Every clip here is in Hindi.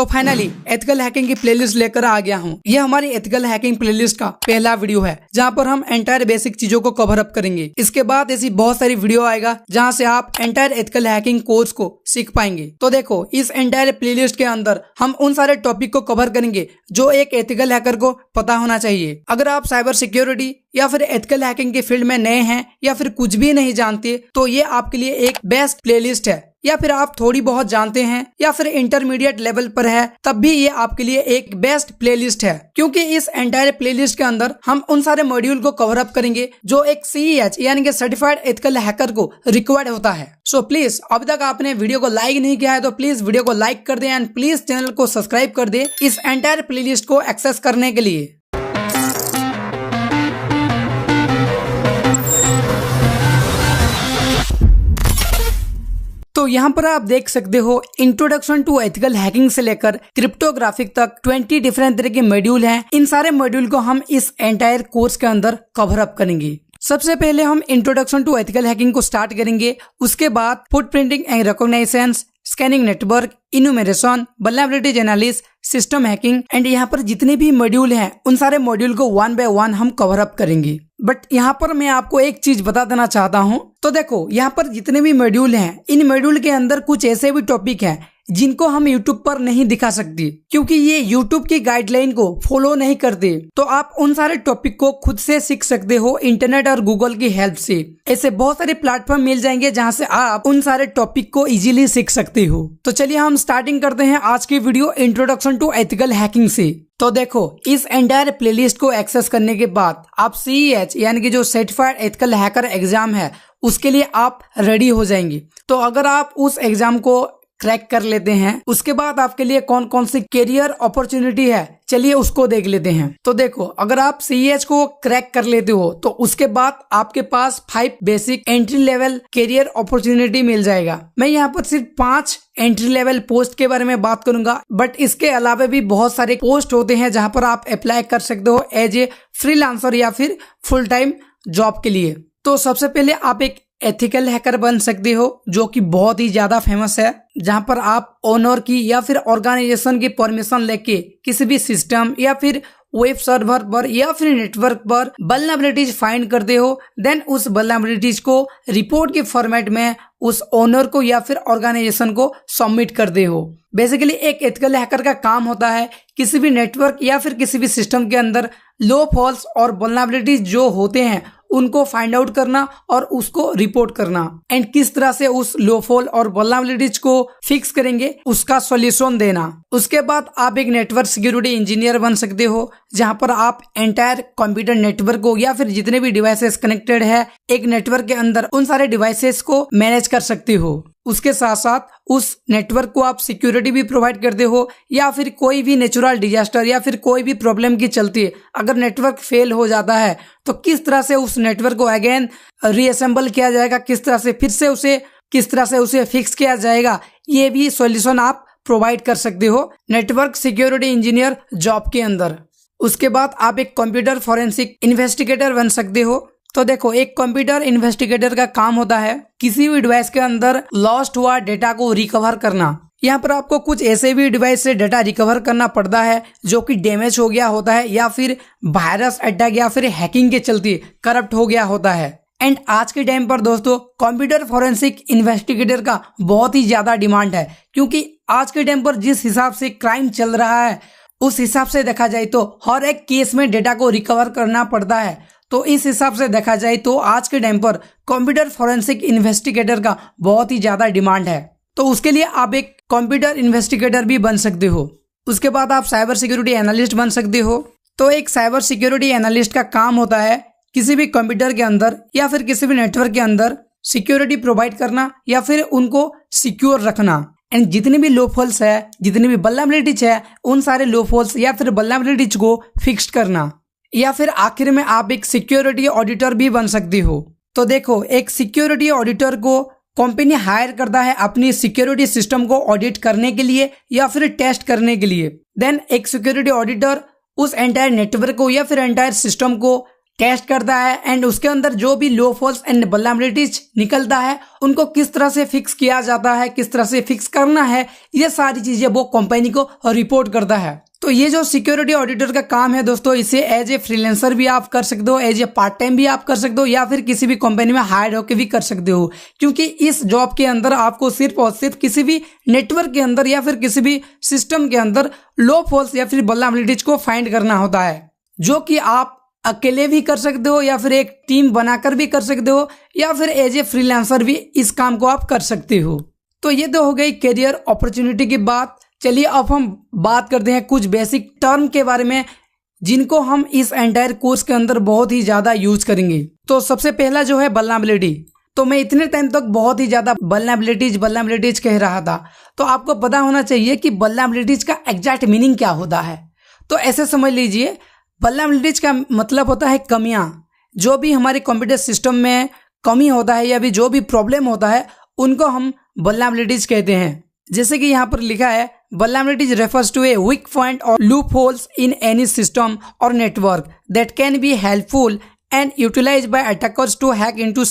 तो फाइनली एथिकल हैकिंग की प्लेलिस्ट लेकर आ गया हूँ। यह हमारी एथिकल हैकिंग प्लेलिस्ट का पहला वीडियो है जहाँ पर हम एंटायर बेसिक चीजों को कवर अप करेंगे। इसके बाद ऐसी बहुत सारी वीडियो आएगा जहाँ से आप एंटायर एथिकल हैकिंग कोर्स को सीख पाएंगे। तो देखो, इस एंटायर प्लेलिस्ट के अंदर हम उन सारे टॉपिक को कवर करेंगे जो एक एथिकल हैकर को पता होना चाहिए। अगर आप साइबर सिक्योरिटी या फिर एथिकल हैकिंग के फील्ड में नए हैं या फिर कुछ भी नहीं जानते तो ये आपके लिए एक बेस्ट प्लेलिस्ट है। या फिर आप थोड़ी बहुत जानते हैं या फिर इंटरमीडिएट लेवल पर है तब भी ये आपके लिए एक बेस्ट प्लेलिस्ट है, क्योंकि इस एंटायर प्लेलिस्ट के अंदर हम उन सारे मॉड्यूल को कवर अप करेंगे जो एक CEH यानी कि सर्टिफाइड एथिकल हैकर को रिक्वायर्ड होता है। सो प्लीज, अभी तक आपने वीडियो को लाइक नहीं किया है तो प्लीज वीडियो को लाइक कर दे एंड प्लीज चैनल को सब्सक्राइब कर दे इस एंटायर प्लेलिस्ट को एक्सेस करने के लिए। तो यहाँ पर आप देख सकते हो, इंट्रोडक्शन टू एथिकल हैकिंग से लेकर क्रिप्टोग्राफिक तक 20 डिफरेंट तरह के मॉड्यूल हैं। इन सारे मॉड्यूल को हम इस एंटायर कोर्स के अंदर कवर अप करेंगे। सबसे पहले हम इंट्रोडक्शन टू एथिकल हैकिंग को स्टार्ट करेंगे। उसके बाद footprinting and recognition, scanning network, enumeration, vulnerability analysis, system hacking and यहाँ पर जितने भी मॉड्यूल हैं उन सारे मॉड्यूल को 1 बाय 1 हम कवर अप करेंगे। बट यहाँ पर मैं आपको एक चीज बता देना चाहता हूँ। तो देखो, यहाँ पर जितने भी मॉड्यूल हैं इन मॉड्यूल के अंदर कुछ ऐसे भी टॉपिक हैं जिनको हम YouTube पर नहीं दिखा सकते, क्योंकि ये YouTube की गाइडलाइन को फॉलो नहीं करते। तो आप उन सारे टॉपिक को खुद से सीख सकते हो इंटरनेट और गूगल की हेल्प से। ऐसे बहुत सारे प्लेटफॉर्म मिल जाएंगे जहां से आप उन सारे टॉपिक को इजीली सीख सकते हो। तो चलिए हम स्टार्टिंग करते हैं आज की video introduction to ethical hacking से। तो देखो, इस एंटायर प्लेलिस्ट को एक्सेस करने के बाद आप CEH यानी कि जो सर्टिफाइड एथिकल हैकर एग्जाम है उसके लिए आप रेडी हो जाएंगे। तो अगर आप उस एग्जाम को क्रैक कर लेते हैं, उसके बाद आपके लिए कौन कौन सी करियर अपॉर्चुनिटी है, चलिए उसको देख लेते हैं। तो देखो, अगर आप CEH को क्रैक कर लेते हो तो उसके बाद आपके पास 5 basic entry level career opportunity मिल जाएगा। मैं यहाँ पर सिर्फ 5 एंट्री लेवल पोस्ट के बारे में बात करूंगा, बट इसके अलावा भी बहुत सारे पोस्ट होते हैं जहां पर आप अप्लाई कर सकते हो एज ए फ्रीलांसर या फिर फुल टाइम जॉब के लिए। तो सबसे पहले आप एक एथिकल हैकर बन सकते हो जो कि बहुत ही ज्यादा फेमस है, जहां पर आप ओनर की या फिर ऑर्गेनाइजेशन की परमिशन लेके किसी भी सिस्टम या फिर वेब सर्वर पर या फिर नेटवर्क पर वल्नरेबिलिटीज फाइंड करते हो। देन उस वल्नरेबिलिटीज को रिपोर्ट के फॉर्मेट में उस ओनर को या फिर ऑर्गेनाइजेशन को सबमिट करते हो। बेसिकली एक एथिकल हैकर का काम होता है किसी भी नेटवर्क या फिर किसी भी सिस्टम के अंदर लो फॉल्स और वल्नरेबिलिटीज जो होते हैं उनको फाइंड आउट करना और उसको रिपोर्ट करना एंड किस तरह से उस लो फॉल और वल्नरेबिलिटीज को फिक्स करेंगे उसका सॉल्यूशन देना। उसके बाद आप एक नेटवर्क सिक्योरिटी इंजीनियर बन सकते हो, जहां पर आप एंटायर कंप्यूटर नेटवर्क को या फिर जितने भी डिवाइसेस कनेक्टेड है एक नेटवर्क के अंदर उन सारे डिवाइसेस को मैनेज कर सकते हो। उसके साथ साथ उस नेटवर्क को आप सिक्योरिटी भी प्रोवाइड करते हो, या फिर कोई भी नेचुरल डिजास्टर या फिर कोई भी प्रॉब्लम की चलती है अगर नेटवर्क फेल हो जाता है तो किस तरह से उस नेटवर्क को अगेन रीअसेंबल किया जाएगा, किस तरह से उसे फिक्स किया जाएगा, ये भी सॉल्यूशन आप प्रोवाइड कर सकते हो नेटवर्क सिक्योरिटी इंजीनियर जॉब के अंदर। उसके बाद आप एक कंप्यूटर फॉरेंसिक इन्वेस्टिगेटर बन सकते हो। तो देखो, एक कंप्यूटर इन्वेस्टिगेटर का काम होता है किसी भी डिवाइस के अंदर लॉस्ट हुआ डेटा को रिकवर करना। यहाँ पर आपको कुछ ऐसे भी डिवाइस से डेटा रिकवर करना पड़ता है जो कि डैमेज हो गया होता है या फिर वायरस अटैक या फिर हैकिंग के चलते करप्ट हो गया होता है। एंड आज के टाइम पर दोस्तों कंप्यूटर फॉरेंसिक इन्वेस्टिगेटर का बहुत ही ज्यादा डिमांड है, क्योंकि आज के टाइम पर जिस हिसाब से क्राइम चल रहा है उस हिसाब से देखा जाए तो हर एक केस में डेटा को रिकवर करना पड़ता है। तो इस हिसाब से देखा जाए तो आज के टाइम पर कंप्यूटर फॉरेंसिक इन्वेस्टिगेटर का बहुत ही ज्यादा डिमांड है। तो उसके लिए आप एक कंप्यूटर इन्वेस्टिगेटर भी बन सकते हो। उसके बाद आप साइबर सिक्योरिटी एनालिस्ट बन सकते हो। तो एक साइबर सिक्योरिटी एनालिस्ट का काम होता है किसी भी कंप्यूटर के अंदर या फिर किसी भी नेटवर्क के अंदर सिक्योरिटी प्रोवाइड करना या फिर उनको सिक्योर रखना एंड जितने भी लो फॉल्स है, जितनी भी वल्नरेबिलिटीज है, उन सारे लो फॉल्स या फिर वल्नरेबिलिटीज को फिक्स करना। या फिर आखिर में आप एक सिक्योरिटी ऑडिटर भी बन सकती हो। तो देखो, एक सिक्योरिटी ऑडिटर को कंपनी हायर करता है अपनी सिक्योरिटी सिस्टम को ऑडिट करने के लिए या फिर टेस्ट करने के लिए। देन एक सिक्योरिटी ऑडिटर उस एंटायर नेटवर्क को या फिर एंटायर सिस्टम को टेस्ट करता है एंड उसके अंदर जो भी लो फॉल्स एंड वल्नरेबिलिटीज निकलता है उनको किस तरह से फिक्स किया जाता है, किस तरह से फिक्स करना है, ये सारी चीजें वो कंपनी को रिपोर्ट करता है। तो ये जो सिक्योरिटी ऑडिटर का काम है दोस्तों, इसे एज ए फ्रीलांसर भी आप कर सकते हो, एज ए पार्ट टाइम भी आप कर सकते हो, या फिर किसी भी कंपनी में हायर होकर भी कर सकते हो। क्योंकि इस जॉब के अंदर आपको सिर्फ और सिर्फ किसी भी नेटवर्क के अंदर या फिर किसी भी सिस्टम के अंदर लो फॉल्स या फिर वल्नरेबिलिटीज को फाइंड करना होता है, जो कि आप अकेले भी कर सकते हो या फिर एक टीम बनाकर भी कर सकते हो, या फिर एज ए फ्रीलांसर भी इस काम को आप कर सकते हो। तो ये तो हो गई करियर अपॉर्चुनिटी की बात। चलिए अब हम बात करते हैं कुछ बेसिक टर्म के बारे में जिनको हम इस एंटायर कोर्स के अंदर बहुत ही ज्यादा यूज करेंगे। तो सबसे पहला जो है वल्नरेबिलिटी। तो मैं इतने टाइम तक बहुत ही ज्यादा वल्नरेबिलिटीज कह रहा था, तो आपको पता होना चाहिए कि वल्नरेबिलिटीज का एग्जैक्ट मीनिंग क्या होता है। तो ऐसे समझ लीजिए, वल्नरेबिलिटीज का मतलब होता है कमियां। जो भी हमारे कंप्यूटर सिस्टम में कमी होता है या भी जो भी प्रॉब्लम होता है उनको हम वल्नरेबिलिटीज कहते हैं। जैसे कि यहाँ पर लिखा है, vulnerabilities refers to a weak point और loop holes in any system और network that can be helpful and utilized by attackers to hack into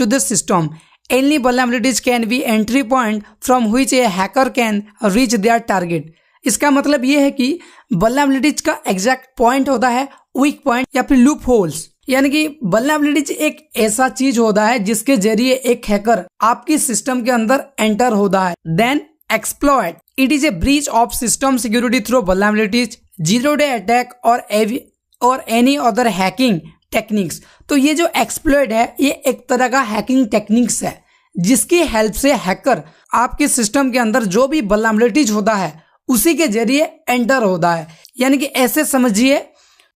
the system. Any vulnerabilities can be entry point from which a hacker can reach their target। इसका मतलब ये है कि वल्नरेबिलिटीज का एग्जैक्ट पॉइंट होता है वीक पॉइंट या फिर लूप होल्स। यानी कि वल्नरेबिलिटीज एक ऐसा चीज होता है जिसके जरिए एक हैकर आपकी सिस्टम के अंदर एंटर होता है। Then exploit, it is a breach of system security through vulnerabilities, zero day attack और एनी अदर हैकिंग टेक्निक्स। तो ये जो एक्सप्लॉइट है ये एक तरह का हैकिंग टेक्निक्स है जिसकी हेल्प से हैकर आपके सिस्टम के अंदर जो भी वल्नरेबिलिटीज होता है उसी के जरिए एंटर होता है। यानी कि ऐसे समझिए,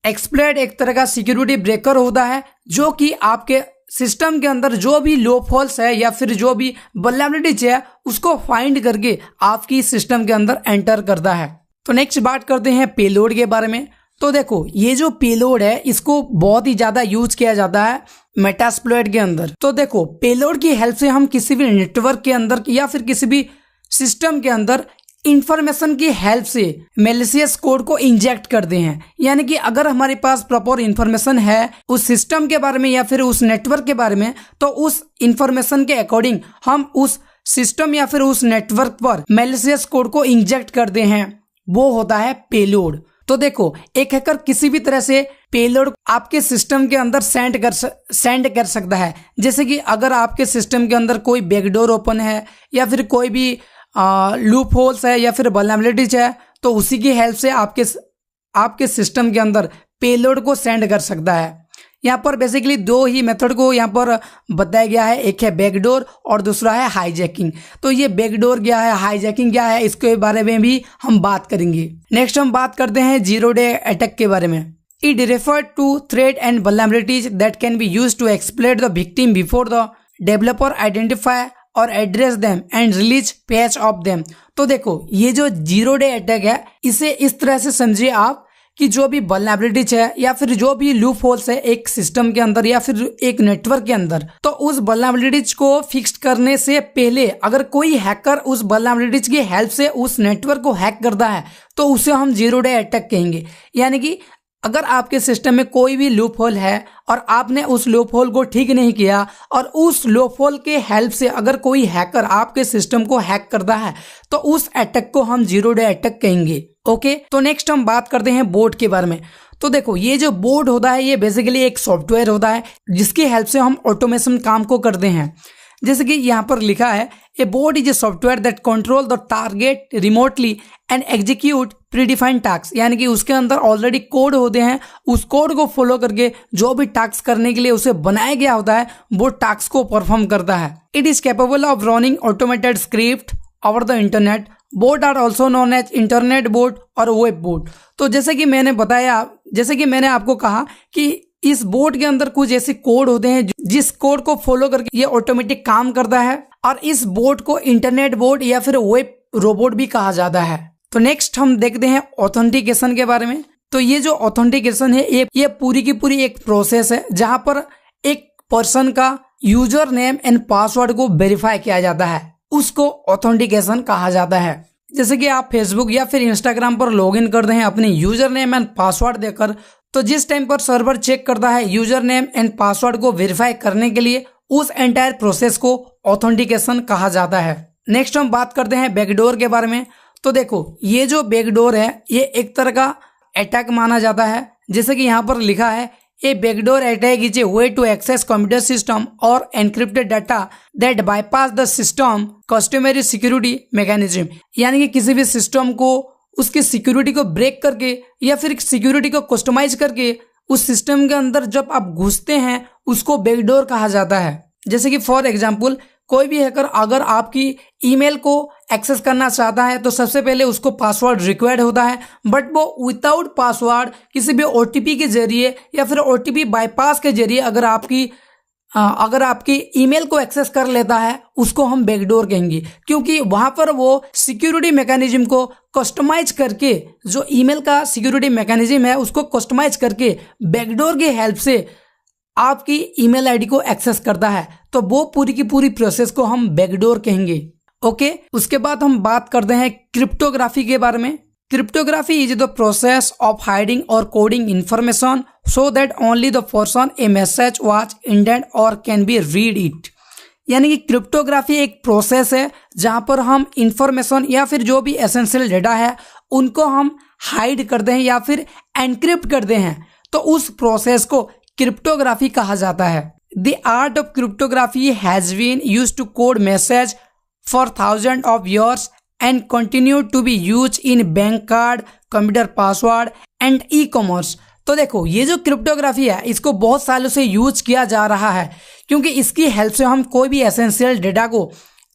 एक्सप्लॉइट एक तरह का सिक्योरिटी ब्रेकर होता है जो कि आपके सिस्टम के अंदर जो भी लो फॉल्स है या फिर जो भी वल्नरेबिलिटीज है उसको फाइंड करके आपकी सिस्टम के अंदर एंटर करता है। तो नेक्स्ट बात करते हैं पेलोड के बारे में। तो देखो, ये जो पेलोड है इसको बहुत ही ज्यादा यूज किया जाता है मेटास्प्लॉइट के अंदर। तो देखो, पेलोड की हेल्प से हम किसी भी नेटवर्क के अंदर या फिर किसी भी सिस्टम के अंदर इंफॉर्मेशन की हेल्प से मैलिशियस कोड को इंजेक्ट करते हैं। यानी कि अगर हमारे पास प्रॉपर इंफॉर्मेशन है उस सिस्टम के बारे में या फिर उस नेटवर्क के बारे में, तो उस इंफॉर्मेशन के अकॉर्डिंग हम उस सिस्टम या फिर उस नेटवर्क पर मैलिशियस कोड को इंजेक्ट करते हैं, वो होता है पेलोड। तो देखो, एक हैकर किसी भी तरह से पेलोड आपके सिस्टम के अंदर सेंड कर सकता है। जैसे कि अगर आपके सिस्टम के अंदर कोई बैकडोर ओपन है या फिर कोई भी लूप होल्स है या फिर वल्नरेबिलिटीज है, तो उसी की हेल्प से आपके सिस्टम के अंदर पेलोड को सेंड कर सकता है। यहाँ पर बेसिकली दो ही मेथड को यहाँ पर बताया गया है, एक है बैकडोर और दूसरा है हाईजैकिंग। तो ये बैकडोर क्या है, हाईजैकिंग क्या है, इसके बारे में भी हम बात करेंगे। नेक्स्ट हम बात करते हैं जीरो डे अटैक के बारे में। It refer to threat and vulnerabilities that can be used to exploit the victim before the developer identify और address them and release patch of them. तो देखो, ये जो जीरो डे अटैक है इसे इस तरह से समझिए आप कि जो भी वल्नरेबिलिटीज है या फिर जो भी लूप होल्स है एक सिस्टम के अंदर या फिर एक नेटवर्क के अंदर, तो उस वल्नरेबिलिटीज को फिक्स करने से पहले अगर कोई हैकर उस वल्नरेबिलिटीज की हेल्प से उस नेटवर्क को हैक करता है तो उसे हम जीरो डे अटैक कहेंगे। यानी कि अगर आपके सिस्टम में कोई भी लूप होल है और आपने उस लूप होल को ठीक नहीं किया और उस लूप होल के हेल्प से अगर कोई हैकर आपके सिस्टम को हैक करता है तो उस अटैक को हम जीरो डे अटैक कहेंगे। ओके, तो नेक्स्ट हम बात करते हैं बोट के बारे में। तो देखो, ये जो बोट होता है ये बेसिकली एक सॉफ्टवेयर होता है जिसकी हेल्प से हम ऑटोमेशन काम को करते हैं। जैसे कि यहाँ पर लिखा है, ए boat is a software that control the target remotely and execute predefined task. यानी कि उसके अंदर ऑलरेडी कोड होते हैं, उस कोड को फॉलो करके जो भी टास्क करने के लिए उसे बनाया गया होता है वो टास्क को परफॉर्म करता है। It is capable of running automated script over the internet. Bot are also known as internet bot और वेब बोट। तो जैसे कि मैंने आपको कहा कि इस बोट के अंदर कुछ ऐसे कोड होते हैं जिस कोड को फॉलो करके ये ऑटोमेटिक काम करता है, और इस बोट को इंटरनेट बोट या फिर वेब रोबोट भी कहा जाता है। तो नेक्स्ट हम देखते हैं ऑथेंटिकेशन के बारे में। तो ये जो ऑथेंटिकेशन है ये पूरी की पूरी एक प्रोसेस है जहां पर एक पर्सन का यूजर नेम एंड पासवर्ड को वेरीफाई किया जाता है, उसको ऑथेंटिकेशन कहा जाता है। जैसे कि आप फेसबुक या फिर इंस्टाग्राम पर लॉगिन करते हैं अपने यूजर नेम एंड पासवर्ड देकर, तो जिस टाइम पर सर्वर चेक करता है यूजर नेम एंड पासवर्ड को वेरीफाई करने के लिए, उस एंटायर प्रोसेस को ऑथेंटिकेशन कहा जाता है। नेक्स्ट हम बात करते हैं बैकडोर के बारे में। तो देखो ये जो बैकडोर है ये एक तरह का अटैक माना जाता है। जैसे कि यहाँ पर लिखा है, a backdoor attack is a way to access computer system और encrypted data that bypass the system customary security mechanism. यानी कि किसी भी सिस्टम को उसकी सिक्योरिटी को ब्रेक करके या फिर सिक्योरिटी को कस्टमाइज करके उस सिस्टम के अंदर जब आप घुसते हैं उसको बैकडोर कहा जाता है। जैसे कि फॉर एग्जांपल कोई भी हैकर अगर आपकी ईमेल को एक्सेस करना चाहता है तो सबसे पहले उसको पासवर्ड रिक्वायर्ड होता है, बट वो विदाउट पासवर्ड किसी भी ओटीपी के जरिए या फिर ओटीपी बाईपास के जरिए अगर आपकी ईमेल को एक्सेस कर लेता है उसको हम बैकडोर कहेंगे, क्योंकि वहां पर वो सिक्योरिटी मैकेनिज्म को कस्टमाइज करके, जो ईमेल का सिक्योरिटी मैकेनिज्म है उसको कस्टमाइज करके बैकडोर की हेल्प से आपकी ईमेल आईडी को एक्सेस करता है। तो वो पूरी की पूरी प्रोसेस को हम बैकडोर कहेंगे। ओके, उसके बाद हम बात करते हैं क्रिप्टोग्राफी के बारे में। Cryptography is the process of hiding और coding information so that only the person a message was intend और कैन बी रीड इट। यानी कि क्रिप्टोग्राफी एक प्रोसेस है जहां पर हम इंफॉर्मेशन या फिर जो भी एसेंशियल डेटा है उनको हम हाइड करते हैं या फिर एनक्रिप्ट करते हैं, तो उस प्रोसेस को क्रिप्टोग्राफी कहा जाता है। The art of cryptography has been used to code message for thousand of years and continue to be use in bank card, computer password and e commerce. तो देखो ये जो क्रिप्टोग्राफी है इसको बहुत सालों से यूज किया जा रहा है, क्योंकि इसकी हेल्प से हम कोई भी एसेंशियल डेटा को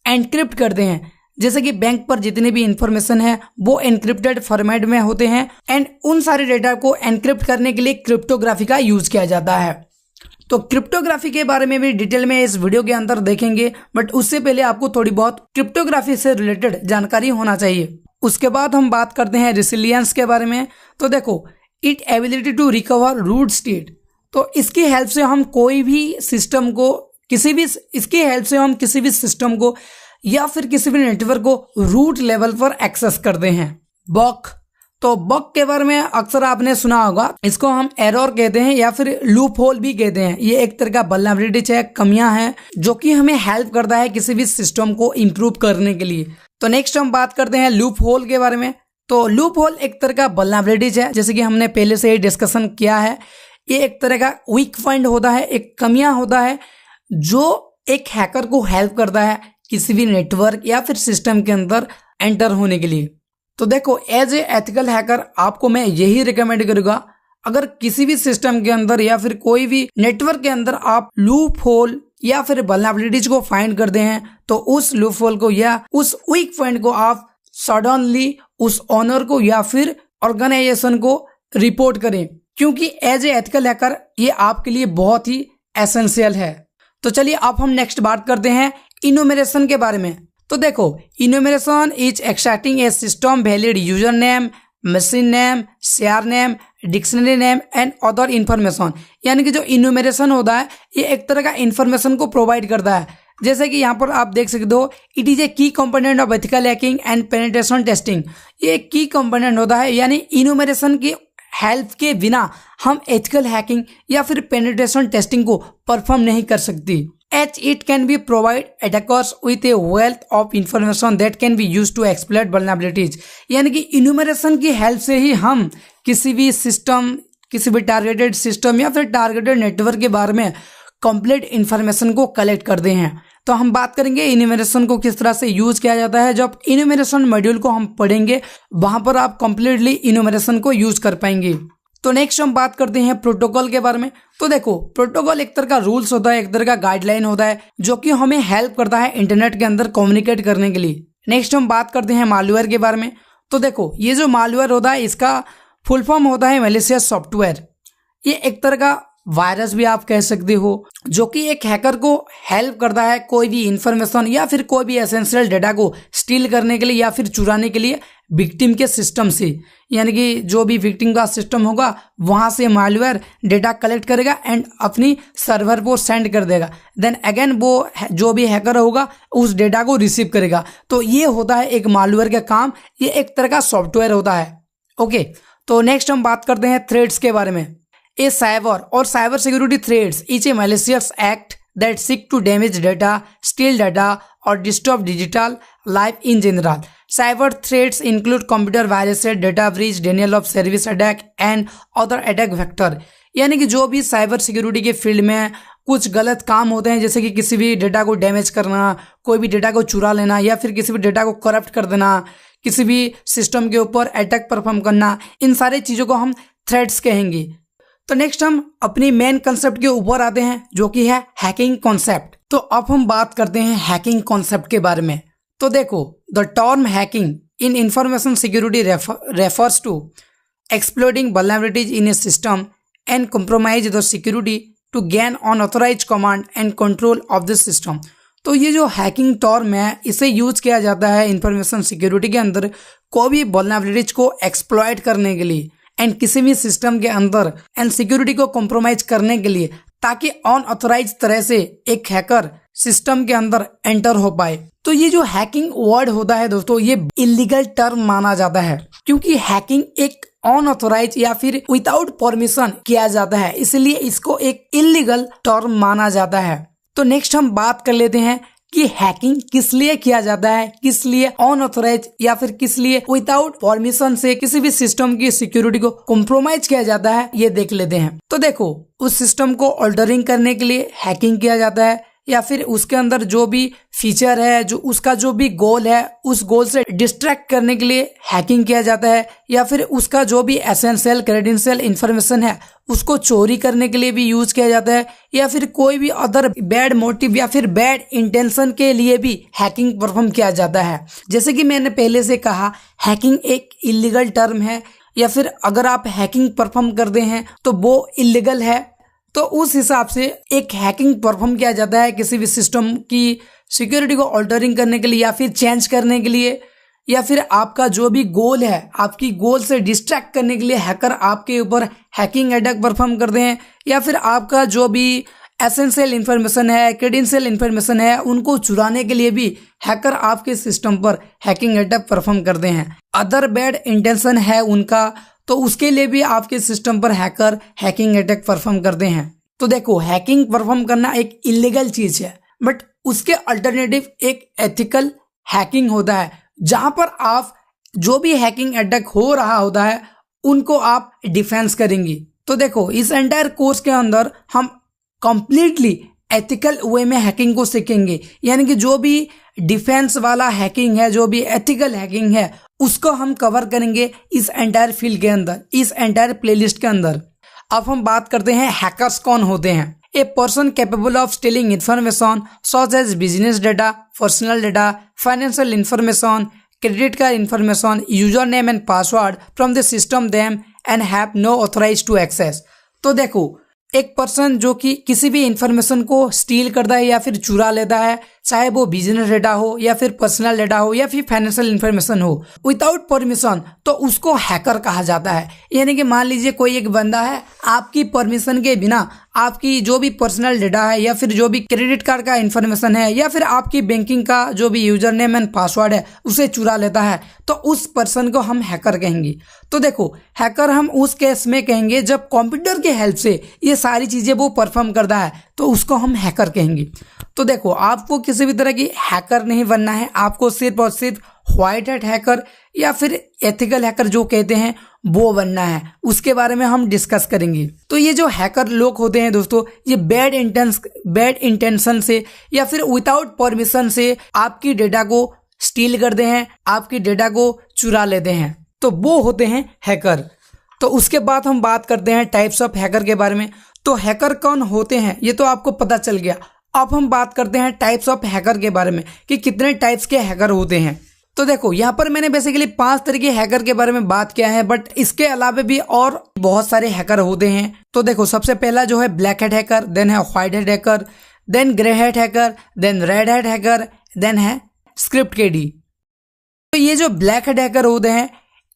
एनक्रिप्ट करते हैं। जैसे कि बैंक पर जितने भी इंफॉर्मेशन है वो एनक्रिप्टेड फॉर्मेट में होते हैं एंड उन सारे डेटा को एनक्रिप्ट करने के लिए क्रिप्टोग्राफी का यूज किया जाता है। तो क्रिप्टोग्राफी के बारे में भी डिटेल में इस वीडियो के अंदर देखेंगे, बट उससे पहले आपको थोड़ी बहुत क्रिप्टोग्राफी से रिलेटेड जानकारी होना चाहिए। उसके बाद हम बात करते हैं रिसिलियंस के बारे में। तो देखो it ability to recover root state. तो इसकी हेल्प से हम कोई भी सिस्टम को किसी भी सिस्टम को या फिर किसी भी नेटवर्क को रूट लेवल पर एक्सेस करते हैं। बग, तो बग के बारे में अक्सर आपने सुना होगा, इसको हम एरर कहते हैं या फिर लूप होल भी कहते हैं। ये एक तरह का वल्नरेबिलिटी है, कमियां हैं जो कि हमें हेल्प करता है किसी भी सिस्टम को इम्प्रूव करने के लिए। तो नेक्स्ट हम बात करते हैं लूप होल के बारे में। तो लूप होल एक तरह का वल्नरेबिलिटी है, जैसे कि हमने पहले से ही डिस्कशन किया है। ये एक तरह का वीक पॉइंट होता है, एक कमियां होता है जो एक हैकर को हेल्प करता है किसी भी नेटवर्क या फिर सिस्टम के अंदर एंटर होने के लिए। तो देखो एज ए एथिकल हैकर आपको मैं यही रिकमेंड करूंगा, अगर किसी भी सिस्टम के अंदर या फिर कोई भी नेटवर्क के अंदर आप लूप होल या फिर वल्नरेबिलिटीज को फाइंड करते हैं तो उस लूप होल को या उस वीक पॉइंट को आप सडनली उस ओनर को या फिर ऑर्गेनाइजेशन को रिपोर्ट करें, क्योंकि एज ए एथिकल हैकर ये आपके लिए बहुत ही एसेंशियल है। तो चलिए अब हम नेक्स्ट बात करते हैं इन्यूमरेशन के बारे में। तो देखो enumeration is extracting A system valid user name, machine name, share name, dictionary name and other information. यानी कि जो इन्यूमरेशन होता है ये एक तरह का इंफॉर्मेशन को प्रोवाइड करता है। जैसे कि यहाँ पर आप देख सकते हो, इट इज ए की component of ethical hacking and penetration testing. ये एक की कंपोनेंट होता है, यानी इन्यूमरेशन की हेल्प के बिना हम एथिकल हैकिंग या फिर पेनिट्रेशन टेस्टिंग को परफॉर्म नहीं कर सकती। As it can be provide attackers with a wealth of information that can be used to exploit vulnerabilities। यानी कि इन्यूमरेशन की हेल्प से ही हम किसी भी सिस्टम, किसी भी टारगेटेड सिस्टम या फिर टारगेटेड नेटवर्क के बारे में कंप्लीट इन्फॉर्मेशन को कलेक्ट करते हैं। तो हम बात करेंगे इन्यूमरेशन को किस तरह से यूज किया जाता है। जब इन्यूमरेशन मॉड्यूल को हम पढ़ेंगे वहां पर आप कंप्लीटली इन्यूमरेशन को यूज कर पाएंगे। तो नेक्स्ट हम बात करते हैं प्रोटोकॉल के बारे में। तो देखो प्रोटोकॉल एक तरह का रूल्स होता है, एक तरह का गाइडलाइन होता है जो कि हमें हेल्प करता है इंटरनेट के अंदर कम्युनिकेट करने के लिए। नेक्स्ट हम बात करते हैं मालवेयर के बारे में। तो देखो ये जो मालवेयर होता है इसका फुल फॉर्म होता है मैलिशियस सॉफ्टवेयर। ये एक तरह का वायरस भी आप कह सकते हो जो कि एक हैकर को हेल्प करता है कोई भी इंफॉर्मेशन या फिर कोई भी एसेंशियल डेटा को स्टील करने के लिए या फिर चुराने के लिए विक्टिम के सिस्टम से। यानी कि जो भी विक्टिम का सिस्टम होगा वहां से मालवेयर डेटा कलेक्ट करेगा एंड अपनी सर्वर पर सेंड कर देगा। देन अगेन वो जो भी हैकर होगा उस डेटा को रिसीव करेगा। तो ये होता है एक मालवेयर का काम, ये एक तरह का सॉफ्टवेयर होता है। ओके, तो नेक्स्ट हम बात करते हैं थ्रेड्स के बारे में। ए साइबर और cyber security threats is a malicious act that seek to damage data, steal data or disturb digital life in general. Cyber threats include computer viruses, data breach, denial of service attack and other attack vector. यानी कि जो भी साइबर सिक्योरिटी के फील्ड में कुछ गलत काम होते हैं, जैसे कि किसी भी डेटा को डैमेज करना, कोई भी डेटा को चुरा लेना या फिर किसी भी डेटा को करप्ट कर देना, किसी भी सिस्टम के ऊपर अटैक परफॉर्म करना, इन सारी चीज़ों को हम थ्रेट्स कहेंगे। तो नेक्स्ट हम अपनी मेन कंसेप्ट के ऊपर आते हैं जो कि है हैकिंग कॉन्सेप्ट। तो अब हम बात करते हैं हैकिंग कॉन्सेप्ट के बारे में। तो देखो, the term hacking in information security refers to exploiting vulnerabilities in a system and compromise the security to gain unauthorised command and control of the system. तो ये जो हैकिंग टर्म है, इसे यूज किया जाता है इंफॉर्मेशन सिक्योरिटी के अंदर कोई भी वल्नरेबिलिटीज को एक्सप्लॉइट करने के लिए एंड किसी भी सिस्टम के अंदर एंड सिक्योरिटी को कॉम्प्रोमाइज करने के लिए, ताकि अनऑथराइज तरह से एक हैकर सिस्टम के अंदर एंटर हो पाए। तो ये जो हैकिंग वर्ड होता है दोस्तों, ये इलीगल टर्म माना जाता है, क्योंकि हैकिंग एक अनऑथराइज या फिर विदाउट परमिशन किया जाता है, इसलिए इसको एक इलीगल टर्म माना जाता है। तो नेक्स्ट हम बात कर लेते हैं कि हैकिंग किस लिए किया जाता है, किस लिए अनऑथराइज या फिर किस लिए विदाउट परमिशन से किसी भी सिस्टम की सिक्योरिटी को कॉम्प्रोमाइज किया जाता है, ये देख लेते हैं। तो देखो, उस सिस्टम को ऑल्टरिंग करने के लिए हैकिंग किया जाता है, या फिर उसके अंदर जो भी फीचर है, जो उसका जो भी गोल है, उस गोल से डिस्ट्रैक्ट करने के लिए हैकिंग किया जाता है, या फिर उसका जो भी एसेंशियल क्रेडेंशियल इंफॉर्मेशन है उसको चोरी करने के लिए भी यूज किया जाता है, या फिर कोई भी अदर बैड मोटिव या फिर बैड इंटेंशन के लिए भी हैकिंग परफॉर्म किया जाता है। जैसे कि मैंने पहले से कहा, हैकिंग एक इलीगल टर्म है, या फिर अगर आप हैकिंग परफॉर्म करते हैं तो वो इलीगल है। तो उस हिसाब से एक हैकिंग परफॉर्म किया जाता है किसी भी सिस्टम की सिक्योरिटी को ऑल्टरिंग करने के लिए या फिर चेंज करने के लिए, या फिर आपका जो भी गोल है, आपकी गोल से डिस्ट्रैक्ट करने के लिए हैकर आपके ऊपर हैकिंग अटैक परफॉर्म करते हैं, या फिर आपका जो भी एसेंशियल इंफॉर्मेशन है, क्रेडेंशियल इंफॉर्मेशन है, उनको चुराने के लिए भी हैकर आपके सिस्टम पर हैकिंग अटैक परफॉर्म करते हैं। अदर बैड इंटेंशन है उनका, तो उसके लिए भी आपके सिस्टम पर हैकर हैकिंग अटैक परफॉर्म करते हैं। तो देखो, हैकिंग परफॉर्म करना एक इलीगल चीज है, बट उसके अल्टरनेटिव एक एथिकल हैकिंग होता है, जहां पर आप जो भी हैकिंग अटैक हो रहा होता है उनको आप डिफेंस करेंगे। तो देखो, इस एंटायर कोर्स के अंदर हम कंप्लीटली एथिकल वे में हैकिंग को सीखेंगे, यानी कि जो भी डिफेंस वाला हैकिंग है, जो भी एथिकल हैकिंग है, उसको हम कवर करेंगे इस एंटायर फील्ड के अंदर, इस एंटायर प्लेलिस्ट के अंदर। अब हम बात करते हैं हैकर्स कौन होते हैं। A person capable of stealing information such as business data, personal data, financial information, credit card information, user name and password from the system them and have no authorise to access. तो देखो, एक पर्सन जो कि किसी भी इंफॉर्मेशन को स्टील करता है या फिर चुरा लेता है, चाहे वो बिजनेस डेटा हो या फिर पर्सनल डेटा हो या फिर फाइनेंशियल इंफॉर्मेशन हो, विदाउट परमिशन, तो उसको हैकर कहा जाता है। यानी कि मान लीजिए कोई एक बंदा है, आपकी परमिशन के बिना आपकी जो भी पर्सनल डेटा है या फिर जो भी क्रेडिट कार्ड का इंफॉर्मेशन है या फिर आपकी बैंकिंग का जो भी यूजर नेम एंड पासवर्ड है उसे चुरा लेता है, तो उस पर्सन को हम हैकर कहेंगे। तो देखो, हैकर हम उस केस में कहेंगे जब कंप्यूटर के हेल्प से ये सारी चीजें वो परफॉर्म करता है, तो उसको हम हैकर कहेंगे। तो देखो, आपको किसी भी तरह की हैकर नहीं बनना है, आपको सिर्फ और सिर्फ व्हाइट हैट हैकर या फिर एथिकल हैकर जो कहते हैं वो बनना है। उसके बारे में हम डिस्कस करेंगे। तो ये जो हैकर लोग होते हैं दोस्तों, ये बैड इंटेंशन से या फिर विदाउट परमिशन से आपकी डेटा को स्टील करते हैं, आपकी डेटा को चुरा लेते हैं, तो वो होते हैं हैकर। तो उसके बाद हम बात करते हैं टाइप्स ऑफ हैकर के बारे में। तो हैकर कौन होते हैं ये तो आपको पता चल गया। अब हम बात करते हैं टाइप्स ऑफ हैकर के बारे में कि कितने टाइप्स के हैकर होते हैं। तो देखो, यहाँ पर मैंने बेसिकली 5 तरह के हैकर के बारे में बात किया है, बट इसके अलावा भी और बहुत सारे हैकर होते हैं। तो देखो, सबसे पहला जो है ब्लैक हैट हैकर, देन है white hat hacker, then grey hat hacker, then red hat hacker, then है स्क्रिप्ट केडी। तो ये जो ब्लैक हैट हैकर होते हैं,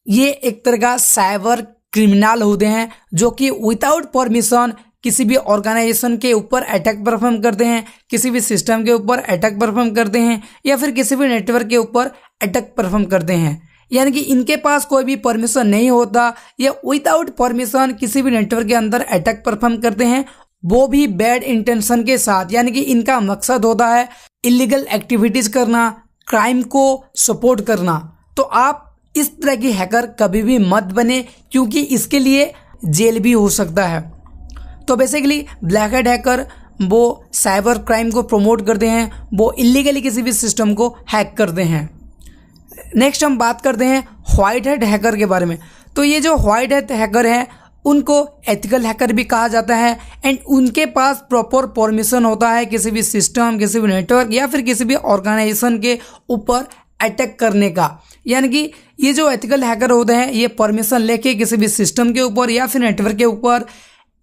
ये एक तरह का साइबर क्रिमिनल होते हैं जो कि विदाउट परमिशन किसी भी ऑर्गेनाइजेशन के ऊपर अटैक परफॉर्म करते हैं, किसी भी सिस्टम के ऊपर अटैक परफॉर्म करते हैं या फिर किसी भी नेटवर्क के ऊपर अटैक परफॉर्म करते हैं। यानी कि इनके पास कोई भी परमिशन नहीं होता, ये विदाउट परमिशन किसी भी नेटवर्क के अंदर अटैक परफॉर्म करते हैं, वो भी बैड इंटेंशन के साथ। यानी कि इनका मकसद होता है इलीगल एक्टिविटीज करना, क्राइम को सपोर्ट करना। तो आप इस तरह की हैकर कभी भी मत बने, क्योंकि इसके लिए जेल भी हो सकता है। तो बेसिकली ब्लैक हैट हैकर वो साइबर क्राइम को प्रमोट करते हैं, वो इलीगली किसी भी सिस्टम को हैक करते हैं। नेक्स्ट हम बात करते हैं व्हाइट हैट हैकर के बारे में। तो ये जो व्हाइट हैट हैकर हैं उनको एथिकल हैकर भी कहा जाता है, एंड उनके पास प्रॉपर परमिशन होता है किसी भी सिस्टम, किसी भी नेटवर्क या फिर किसी भी ऑर्गेनाइजेशन के ऊपर अटैक करने का। यानी कि ये जो एथिकल हैकर होते हैं ये परमिशन लेके किसी भी सिस्टम के ऊपर या फिर नेटवर्क के ऊपर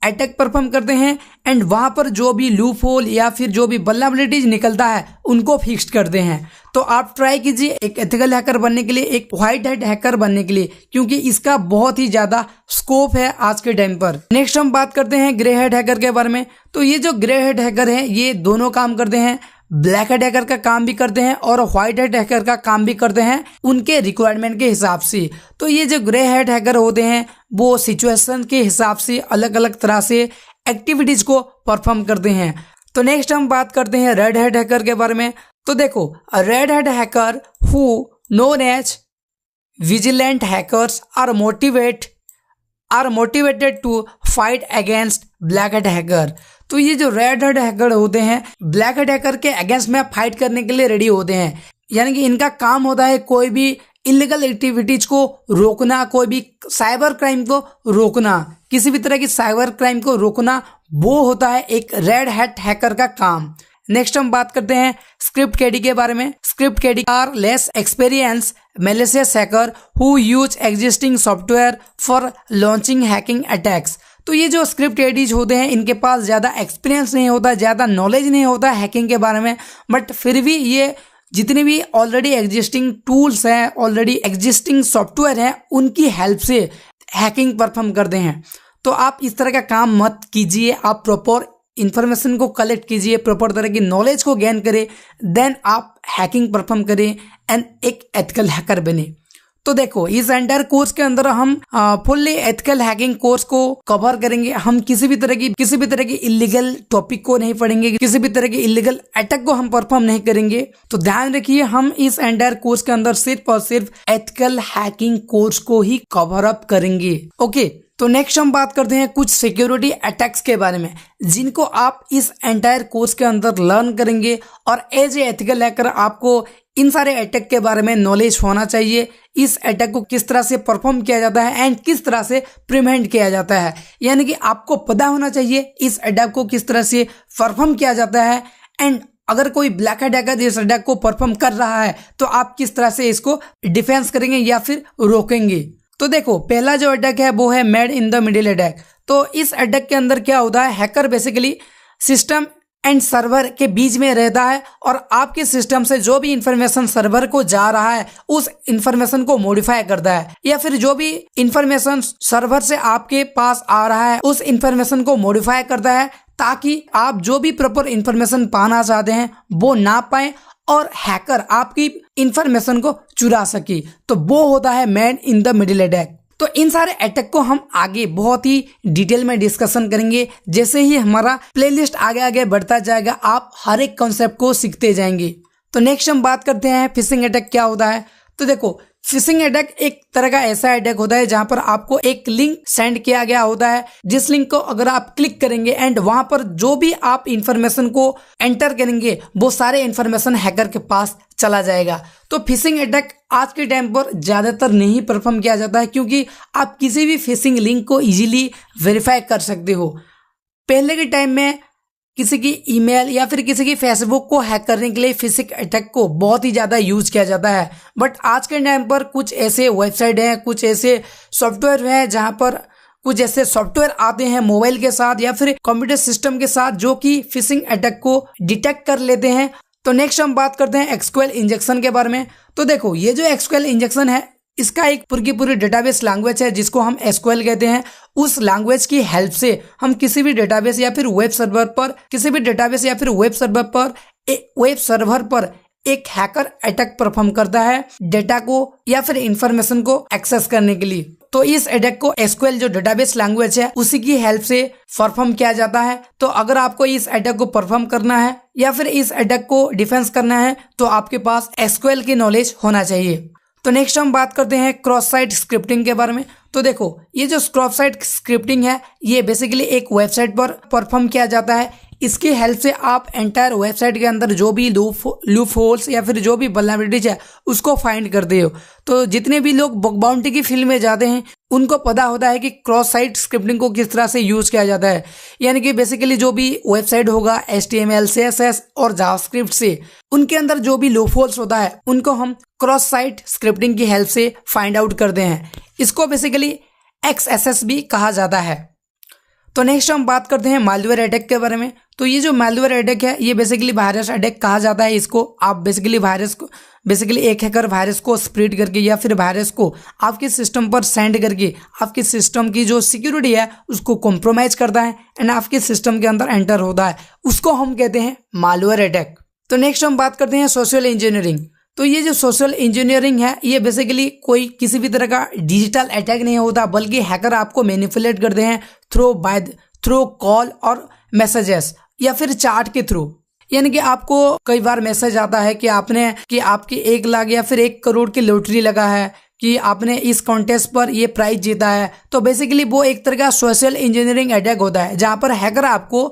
अटैक परफॉर्म करते हैं, एंड वहाँ पर जो भी लूप होल या फिर जो भी वल्नरेबिलिटीज निकलता है उनको फिक्स करते हैं। तो आप ट्राई कीजिए एक एथिकल हैकर बनने के लिए, एक व्हाइट हैट हैकर बनने के लिए, क्योंकि इसका बहुत ही ज़्यादा स्कोप है आज के टाइम पर। नेक्स्ट हम बात करते हैं ग्रे हैट हैकर के बारे में। तो ये जो ग्रे हैट हैकर है ये दोनों काम करते हैं, ब्लैक हैट हैकर का काम भी करते हैं और व्हाइट हैट हैकर का काम भी करते हैं उनके रिक्वायरमेंट के हिसाब से। तो ये जो ग्रे हैट हैकर होते हैं वो सिचुएशन के हिसाब से अलग अलग तरह से एक्टिविटीज को परफॉर्म करते हैं। तो नेक्स्ट हम बात करते हैं रेड हैट हैकर के बारे में। तो देखो, red hat hacker who known as vigilante hackers are motivated to fight against black hat hacker. तो ये जो रेड हैट हैकर होते हैं ब्लैक हैट हैकर के अगेंस्ट में फाइट करने के लिए रेडी होते हैं। यानी कि इनका काम होता है कोई भी इलीगल एक्टिविटीज को रोकना, कोई भी साइबर क्राइम को रोकना, किसी भी तरह की साइबर क्राइम को रोकना, वो होता है एक रेड हैट हैकर का काम। नेक्स्ट हम बात करते हैं स्क्रिप्ट केडी के बारे में। Script kiddie are less experience malicious hacker who use existing software for launching hacking attacks। तो ये जो स्क्रिप्ट एडीज होते हैं इनके पास ज़्यादा एक्सपीरियंस नहीं होता, ज़्यादा नॉलेज नहीं होता हैकिंग के बारे में, बट फिर भी ये जितने भी ऑलरेडी एग्जिस्टिंग टूल्स हैं, ऑलरेडी एग्जिस्टिंग सॉफ्टवेयर हैं, उनकी हेल्प से हैकिंग परफॉर्म करते हैं। तो आप इस तरह का काम मत कीजिए, आप प्रॉपर इन्फॉर्मेशन को कलेक्ट कीजिए, प्रॉपर तरह की नॉलेज को गेन करें, देन आप हैकिंग परफॉर्म करें एंड एक एथिकल हैकर बने। तो देखो, इस एंटायर कोर्स के अंदर हम फुल्ली एथिकल हैकिंग कोर्स को कवर करेंगे। हम किसी भी तरह की इलीगल टॉपिक को नहीं पढ़ेंगे, किसी भी तरह की इलीगल अटैक को हम परफॉर्म नहीं करेंगे। तो ध्यान रखिए, हम इस एंटायर कोर्स के अंदर सिर्फ और सिर्फ एथिकल हैकिंग कोर्स को ही कवर अप करेंगे। ओके, तो नेक्स्ट हम बात करते हैं कुछ सिक्योरिटी अटैक्स के बारे में, जिनको आप इस एंटायर कोर्स के अंदर लर्न करेंगे। और एज ए एथिकल हैकर आपको इन सारे अटैक के बारे में नॉलेज होना चाहिए, इस अटैक को किस तरह से परफॉर्म किया जाता है एंड किस तरह से प्रिवेंट किया जाता है। यानी कि आपको पता होना चाहिए इस अटैक को किस तरह से परफॉर्म किया जाता है, एंड अगर कोई ब्लैक हैट हैकर इस अटैक को परफॉर्म कर रहा है तो आप किस तरह से इसको डिफेंस करेंगे या फिर रोकेंगे। तो देखो, पहला जो अटैक है वो है made in the middle attack. तो इस अटैक के अंदर क्या होता है, hacker basically system and server के बीच में रहता है और आपके सिस्टम से जो भी इंफॉर्मेशन सर्वर को जा रहा है उस इंफॉर्मेशन को मॉडिफाई करता है, या फिर जो भी इंफॉर्मेशन सर्वर से आपके पास आ रहा है उस इंफॉर्मेशन को मॉडिफाई करता है, ताकि आप जो भी प्रॉपर इंफॉर्मेशन पाना चाहते हैं वो ना पाए और हैकर आपकी इंफॉर्मेशन को चुरा सके। तो वो होता है man in the middle attack. तो इन सारे अटैक को हम आगे बहुत ही डिटेल में डिस्कशन करेंगे। जैसे ही हमारा प्लेलिस्ट आगे आगे बढ़ता जाएगा आप हर एक कॉन्सेप्ट को सीखते जाएंगे। तो नेक्स्ट हम बात करते हैं फिशिंग अटैक क्या होता है। तो देखो, फिशिंग अटैक एक तरह का ऐसा अटैक होता है जहां पर आपको एक लिंक सेंड किया गया होता है, जिस लिंक को अगर आप क्लिक करेंगे एंड वहां पर जो भी आप इंफॉर्मेशन को एंटर करेंगे वो सारे इंफॉर्मेशन हैकर के पास चला जाएगा। तो फिशिंग अटैक आज के टाइम पर ज्यादातर नहीं परफॉर्म किया जाता है, क्योंकि आप किसी भी फिशिंग लिंक को इजीली वेरीफाई कर सकते हो। पहले के टाइम में किसी की ईमेल या फिर किसी की फेसबुक को हैक करने के लिए फिशिंग अटैक को बहुत ही ज़्यादा यूज किया जाता है, बट आज के टाइम पर कुछ ऐसे वेबसाइट हैं, कुछ ऐसे सॉफ्टवेयर हैं जहां पर कुछ ऐसे सॉफ्टवेयर आते हैं मोबाइल के साथ या फिर कंप्यूटर सिस्टम के साथ जो कि फिशिंग अटैक को डिटेक्ट कर लेते हैं। तो नेक्स्ट हम बात करते हैं एक्सक्यूएल इंजेक्शन के बारे में। तो देखो, ये जो एक्सक्यूएल इंजेक्शन है इसका एक पूरी डेटाबेस लैंग्वेज है जिसको हम एसक्यूएल कहते हैं। उस लैंग्वेज की हेल्प से हम किसी भी डेटाबेस या फिर वेब सर्वर पर वेब सर्वर पर एक हैकर अटैक परफॉर्म करता है डेटा को या फिर इंफॉर्मेशन को एक्सेस करने के लिए। तो इस अटैक को एसक्यूएल जो डेटाबेस लैंग्वेज है उसी की हेल्प से परफॉर्म किया जाता है। तो अगर आपको इस अटैक को परफॉर्म करना है या फिर इस अटैक को डिफेंस करना है तो आपके पास एसक्यूएल की नॉलेज होना चाहिए। तो नेक्स्ट हम बात करते हैं क्रॉस साइट स्क्रिप्टिंग के बारे में। तो देखो ये जो क्रॉस साइट स्क्रिप्टिंग है ये बेसिकली एक वेबसाइट पर परफॉर्म किया जाता है। इसकी हेल्प से आप एंटायर वेबसाइट के अंदर जो भी लूप होल्स या फिर जो भी वल्नरेबिलिटीज है उसको फाइंड करते हो। तो जितने भी लोग बग बाउंटी की फील्ड में जाते हैं उनको पता होता है कि क्रॉस साइट स्क्रिप्टिंग को किस तरह से यूज किया जाता है। यानी कि बेसिकली जो भी वेबसाइट होगा HTML CSS और जावास्क्रिप्ट से उनके अंदर जो भी लूप होल्स होता है उनको हम क्रॉस साइट स्क्रिप्टिंग की हेल्प से फाइंड आउट करते हैं। इसको बेसिकली XSS भी कहा जाता है। तो नेक्स्ट हम बात करते हैं मालवेयर अटैक के बारे में। तो ये जो मालवेयर अटैक है ये बेसिकली वायरस अटैक कहा जाता है। इसको आप बेसिकली एक हैकर वायरस को स्प्रेड करके या फिर वायरस को आपके सिस्टम पर सेंड करके आपके सिस्टम की जो सिक्योरिटी है उसको कॉम्प्रोमाइज करता है एंड आपके सिस्टम के अंदर एंटर होता है, उसको हम कहते हैं मालवेयर अटैक। तो नेक्स्ट हम बात करते हैं सोशल इंजीनियरिंग। तो ये जो सोशल इंजीनियरिंग है ये बेसिकली कोई किसी भी तरह का डिजिटल अटैक नहीं होता, बल्कि हैकर आपको मैनिपुलेट करते हैं थ्रू कॉल और मैसेजेस या फिर चैट के थ्रू। यानी कि आपको कई बार मैसेज आता है कि आपकी 1 लाख या फिर 1 करोड़ की लॉटरी लगा है, कि आपने इस कॉन्टेस्ट पर ये प्राइज जीता है। तो बेसिकली वो एक तरह का सोशल इंजीनियरिंग अटैक होता है जहां पर हैकर आपको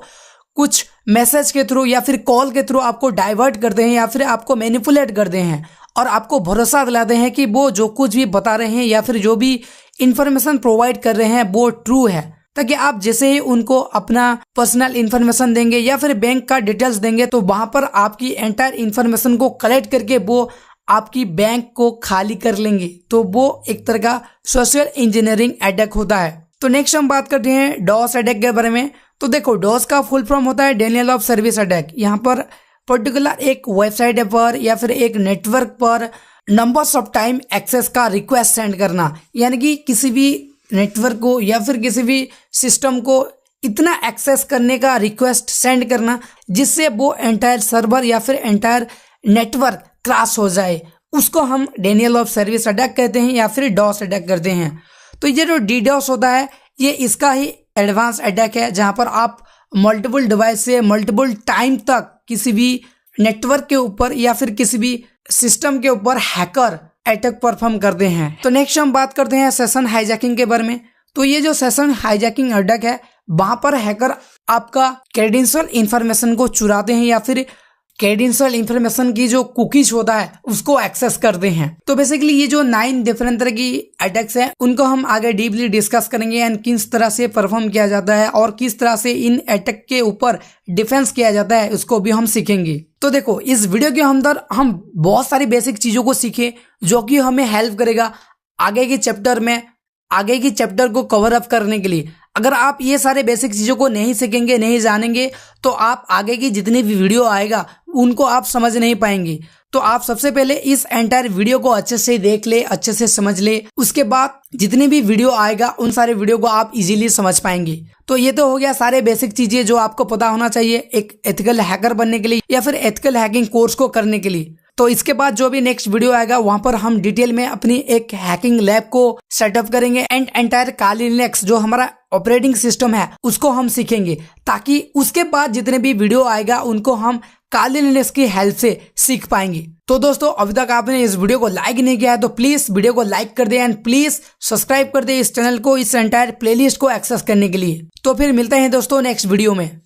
कुछ मैसेज के थ्रू या फिर कॉल के थ्रू आपको डाइवर्ट करते हैं या फिर आपको मैनिपुलेट करते हैं और आपको भरोसा दिलाते हैं कि वो जो कुछ भी बता रहे हैं या फिर जो भी इंफॉर्मेशन प्रोवाइड कर रहे हैं वो ट्रू है, ताकि आप जैसे ही उनको अपना पर्सनल इंफॉर्मेशन देंगे या फिर बैंक का डिटेल्स देंगे तो वहां पर आपकी एंटायर इंफॉर्मेशन को कलेक्ट करके वो आपकी बैंक को खाली कर लेंगे। तो वो एक तरह का सोशल इंजीनियरिंग अटैक होता है। तो नेक्स्ट हम बात करते हैं डॉस अटैक के बारे में। तो देखो डॉस का फुल फॉर्म होता है डिनायल ऑफ सर्विस अटैक। यहाँ पर पर्टिकुलर एक वेबसाइट पर या फिर एक नेटवर्क पर नंबर्स ऑफ टाइम एक्सेस का रिक्वेस्ट सेंड करना, यानी कि किसी भी नेटवर्क को या फिर किसी भी सिस्टम को इतना एक्सेस करने का रिक्वेस्ट सेंड करना जिससे वो एंटायर सर्वर या फिर एंटायर नेटवर्क क्रैश हो जाए, उसको हम डिनायल ऑफ सर्विस अटैक कहते हैं या फिर डॉस अटैक करते हैं। तो ये जो डीडॉस होता है ये इसका ही एडवांस अटैक है जहां पर आप मल्टीपल डिवाइस से मल्टीपल टाइम तक किसी भी नेटवर्क के ऊपर या फिर किसी भी सिस्टम के ऊपर हैकर अटैक परफॉर्म करते हैं। तो नेक्स्ट हम बात करते हैं सेशन हाईजैकिंग के बारे में। तो ये जो सेशन हाईजैकिंग अटैक है वहां पर हैकर आपका क्रेडेंशियल इंफॉर्मेशन को चुराते हैं या फिर क्रेडेंशियल इंफॉर्मेशन की जो कुकीज होता है उसको एक्सेस करते हैं। तो बेसिकली ये जो 9 डिफरेंट तरह की अटैक्स हैं उनको हम आगे डीपली डिस्कस करेंगे एंड किस तरह से परफॉर्म किया जाता है और किस तरह से इन अटैक के ऊपर डिफेंस किया जाता है उसको भी हम सीखेंगे। तो देखो इस वीडियो के अंदर हम बहुत सारी बेसिक चीजों को सीखे जो कि हमें हेल्प करेगा आगे की चैप्टर को कवर अप करने के लिए। अगर आप ये सारे बेसिक चीजों को नहीं सीखेंगे, नहीं जानेंगे तो आप आगे की जितनी भी वीडियो आएगा उनको आप समझ नहीं पाएंगे। तो आप सबसे पहले इस एंटायर वीडियो को अच्छे से देख ले, अच्छे से समझ ले, उसके बाद जितनी भी वीडियो आएगा उन सारे वीडियो को आप इजीली समझ पाएंगे। तो ये तो हो गया सारे बेसिक चीजें जो आपको पता होना चाहिए एक एथिकल हैकर बनने के लिए या फिर एथिकल हैकिंग कोर्स को करने के लिए। तो इसके बाद जो भी नेक्स्ट वीडियो आएगा वहां पर हम डिटेल में अपनी एक हैकिंग लैब को सेटअप करेंगे एंड एंटायर काली लिनक्स जो हमारा ऑपरेटिंग सिस्टम है उसको हम सीखेंगे, ताकि उसके बाद जितने भी वीडियो आएगा उनको हम काली लिनक्स की हेल्प से सीख पाएंगे। तो दोस्तों अभी तक आपने इस वीडियो को लाइक नहीं किया है तो प्लीज वीडियो को लाइक कर दे एंड प्लीज सब्सक्राइब कर दे इस चैनल को, इस एंटायर प्लेलिस्ट को एक्सेस करने के लिए। तो फिर मिलते हैं दोस्तों नेक्स्ट वीडियो में।